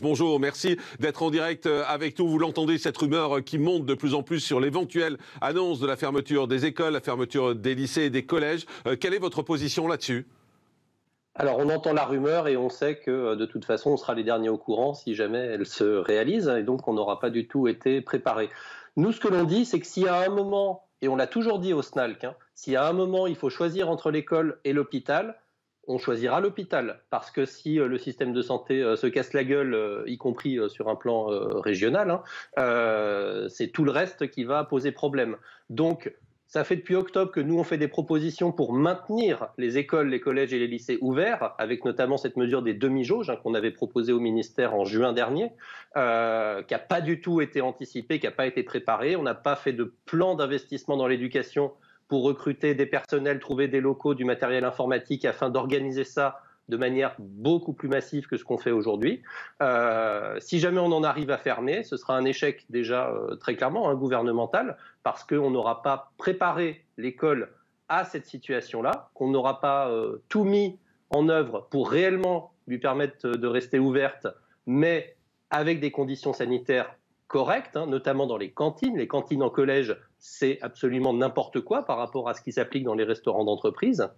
bonjour. Merci d'être en direct avec nous. Vous l'entendez, cette rumeur qui monte de plus en plus sur l'éventuelle annonce de la fermeture des écoles, la fermeture des lycées et des collèges. Quelle est votre position là-dessus ? Alors, on entend la rumeur et on sait que de toute façon, on sera les derniers au courant si jamais elle se réalise. Et donc, on n'aura pas du tout été préparé. Nous, ce que l'on dit, c'est que s'il y a un moment, et on l'a toujours dit au SNALC, s'il y a un moment, il faut choisir entre l'école et l'hôpital, on choisira l'hôpital, parce que si le système de santé se casse la gueule, y compris sur un plan régional, c'est tout le reste qui va poser problème. Donc, ça fait depuis octobre que nous, on fait des propositions pour maintenir les écoles, les collèges et les lycées ouverts, avec notamment cette mesure des demi-jauges qu'on avait proposée au ministère en juin dernier, qui n'a pas du tout été anticipée, qui n'a pas été préparée. On n'a pas fait de plan d'investissement dans l'éducation pour recruter des personnels, trouver des locaux, du matériel informatique afin d'organiser ça de manière beaucoup plus massive que ce qu'on fait aujourd'hui. Si jamais on en arrive à fermer, ce sera un échec déjà très clairement gouvernemental, parce qu'on n'aura pas préparé l'école à cette situation-là, qu'on n'aura pas tout mis en œuvre pour réellement lui permettre de rester ouverte, mais avec des conditions sanitaires correctes, notamment dans les cantines. Les cantines en collège, c'est absolument n'importe quoi par rapport à ce qui s'applique dans les restaurants d'entreprise.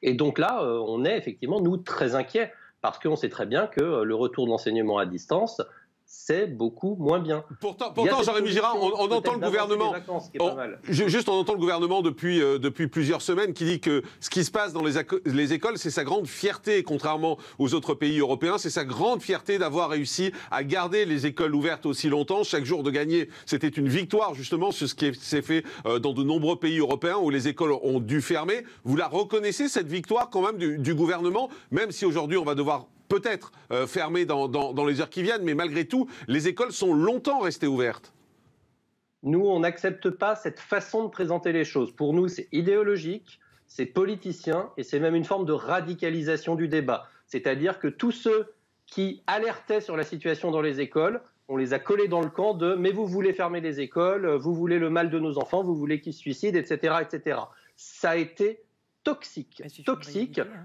Et donc là, on est effectivement, nous, très inquiets, parce qu'on sait très bien que le retour de l'enseignement à distance, c'est beaucoup moins bien. Pourtant Jean-Rémy Girard, on entend le gouvernement. On entend le gouvernement depuis plusieurs semaines qui dit que ce qui se passe dans les écoles, c'est sa grande fierté, contrairement aux autres pays européens. C'est sa grande fierté d'avoir réussi à garder les écoles ouvertes aussi longtemps. Chaque jour de gagner, c'était une victoire justement sur ce qui s'est fait dans de nombreux pays européens où les écoles ont dû fermer. Vous la reconnaissez, cette victoire quand même du gouvernement, même si aujourd'hui on va devoir peut-être fermées dans les heures qui viennent, mais malgré tout, les écoles sont longtemps restées ouvertes. Nous, on n'accepte pas cette façon de présenter les choses. Pour nous, c'est idéologique, c'est politicien, et c'est même une forme de radicalisation du débat. C'est-à-dire que tous ceux qui alertaient sur la situation dans les écoles, on les a collés dans le camp de « mais vous voulez fermer les écoles, vous voulez le mal de nos enfants, vous voulez qu'ils se suicident, etc. etc. » Ça a été toxique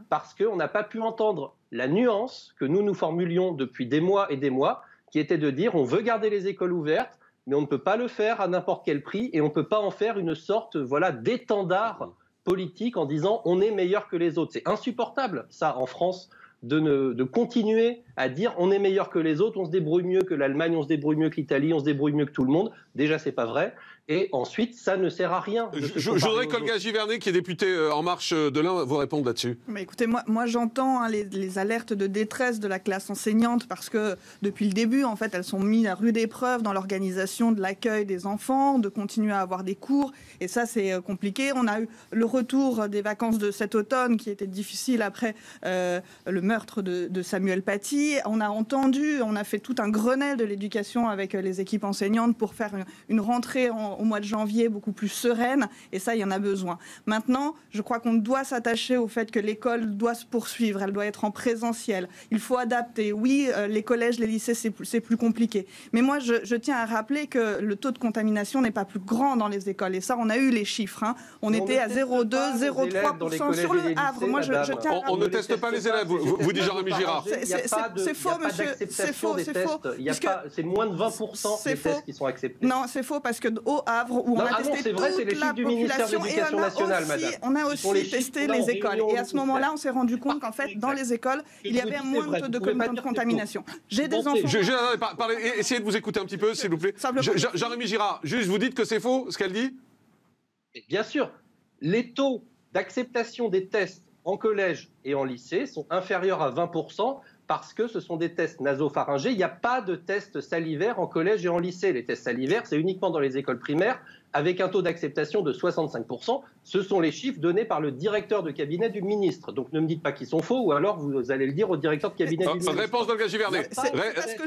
parce qu'on n'a pas pu entendre la nuance que nous formulions depuis des mois et des mois, qui était de dire on veut garder les écoles ouvertes, mais on ne peut pas le faire à n'importe quel prix et on ne peut pas en faire une sorte d'étendard politique en disant on est meilleur que les autres. C'est insupportable, ça, en France, de continuer à dire on est meilleur que les autres, on se débrouille mieux que l'Allemagne, on se débrouille mieux que l'Italie, on se débrouille mieux que tout le monde. Déjà, c'est pas vrai. Et ensuite, ça ne sert à rien. Je voudrais qu'Olga Givernet, qui est députée En Marche de l'Ain, vous réponde là-dessus. Mais écoutez, moi j'entends les alertes de détresse de la classe enseignante, parce que depuis le début, en fait, elles sont mises à rude épreuve dans l'organisation de l'accueil des enfants, de continuer à avoir des cours. Et ça, c'est compliqué. On a eu le retour des vacances de cet automne, qui était difficile après le meurtre de Samuel Paty. On a fait tout un Grenelle de l'éducation avec les équipes enseignantes pour faire une rentrée au mois de janvier beaucoup plus sereine, et ça, il y en a besoin. Maintenant, je crois qu'on doit s'attacher au fait que l'école doit se poursuivre, elle doit être en présentiel. Il faut adapter. Oui, les collèges, les lycées, c'est plus compliqué. Mais moi, je tiens à rappeler que le taux de contamination n'est pas plus grand dans les écoles, et ça, on a eu les chiffres. On était à 0,2, 0,3% sur le Havre. Moi, je tiens à on ne teste pas les élèves, vous dit Jean-Rémy Girard. C'est faux, monsieur. C'est faux. C'est moins de 20% des tests qui sont acceptés. Non, c'est faux, parce qu'au Havre, où on a testé toute la population, et on a aussi testé les écoles. Et à ce moment-là, on s'est rendu compte qu'en fait, dans les écoles, il y avait moins de contamination. J'ai des enfants... Essayez de vous écouter un petit peu, s'il vous plaît. Jean-Rémy Girard, juste, vous dites que c'est faux, ce qu'elle dit ? Bien sûr. Les taux d'acceptation des tests en collège et en lycée sont inférieurs à 20%, parce que ce sont des tests nasopharyngés. Il n'y a pas de tests salivaires en collège et en lycée. Les tests salivaires, c'est uniquement dans les écoles primaires, avec un taux d'acceptation de 65%. Ce sont les chiffres donnés par le directeur de cabinet du ministre. Donc ne me dites pas qu'ils sont faux, ou alors vous allez le dire au directeur de cabinet du ministre. Réponse d'Olga Givernet.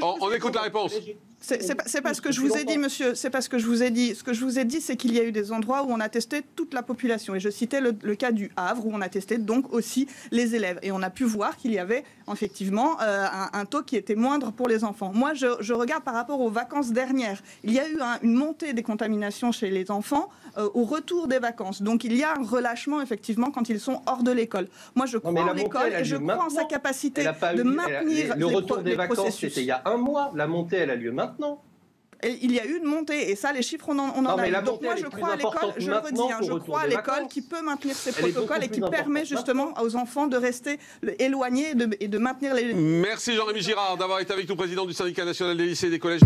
On écoute la réponse. C'est pas ce que je vous ai dit, monsieur. C'est pas ce que je vous ai dit. Ce que je vous ai dit, c'est qu'il y a eu des endroits où on a testé toute la population. Et je citais le cas du Havre, où on a testé donc aussi les élèves. Et on a pu voir qu'il y avait effectivement un taux qui était moindre pour les enfants. Moi, je regarde par rapport aux vacances dernières. Il y a eu une montée des contaminations chez les les enfants au retour des vacances. Donc il y a un relâchement effectivement quand ils sont hors de l'école. Moi je crois en l'école et je crois en sa capacité de maintenir le retour des vacances. Processus. C'était il y a un mois. La montée, elle a lieu maintenant. Et il y a eu une montée, et ça, les chiffres, on en a. Donc moi, je crois à l'école, je le redis, je crois à l'école qui peut maintenir ses protocoles et qui permet justement aux enfants de rester éloignés et de maintenir les... Merci Jean-Rémy Girard d'avoir été avec nous, président du syndicat national des lycées et des collèges.